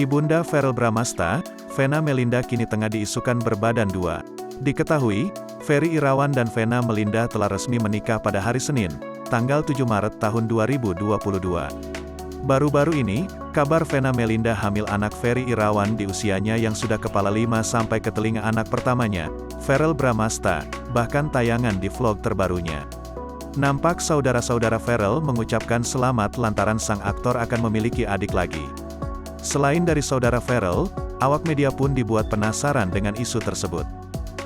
Ibunda Verrell Bramasta, Vena Melinda kini tengah diisukan berbadan dua. Diketahui, Ferry Irawan dan Vena Melinda telah resmi menikah pada hari Senin, tanggal 7 Maret tahun 2022. Baru-baru ini, kabar Vena Melinda hamil anak Ferry Irawan di usianya yang sudah kepala 5 sampai ke telinga anak pertamanya, Verrell Bramasta, bahkan tayangan di vlog terbarunya. Nampak saudara-saudara Verrell mengucapkan selamat lantaran sang aktor akan memiliki adik lagi. Selain dari saudara Verrell, awak media pun dibuat penasaran dengan isu tersebut.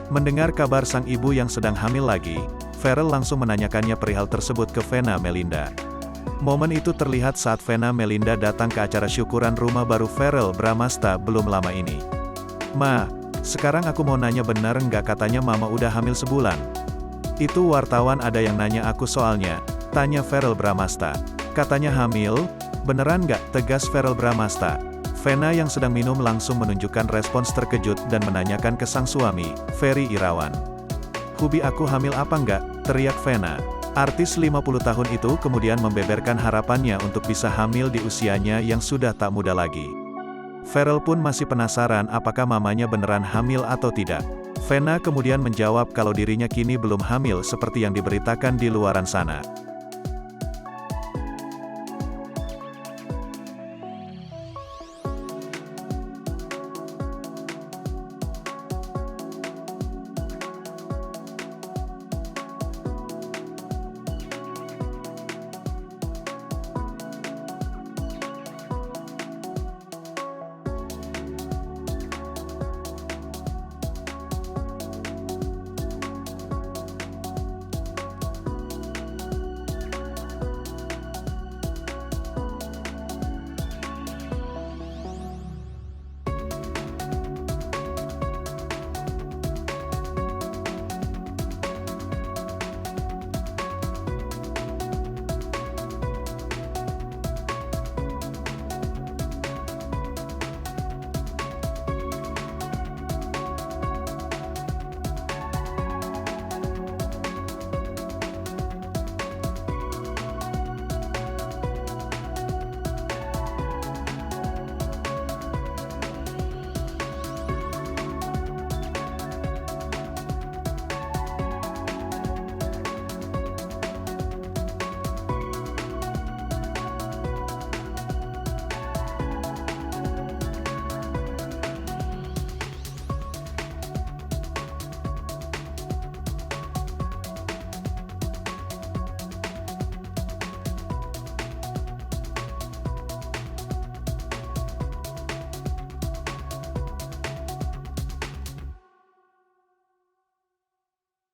Mendengar kabar sang ibu yang sedang hamil lagi, Verrell langsung menanyakannya perihal tersebut ke Vena Melinda. Momen itu terlihat saat Vena Melinda datang ke acara syukuran rumah baru Verrell Bramasta belum lama ini. "Ma, sekarang aku mau nanya benar nggak katanya mama udah hamil sebulan?" "Itu wartawan ada yang nanya aku soalnya," tanya Verrell Bramasta. "Katanya hamil, beneran nggak?" tegas Verrell Bramasta. Vena yang sedang minum langsung menunjukkan respons terkejut dan menanyakan ke sang suami, Ferry Irawan. "Hubi aku hamil apa nggak?" teriak Vena. Artis 50 tahun itu kemudian membeberkan harapannya untuk bisa hamil di usianya yang sudah tak muda lagi. Verrell pun masih penasaran apakah mamanya beneran hamil atau tidak. Vena kemudian menjawab kalau dirinya kini belum hamil seperti yang diberitakan di luaran sana.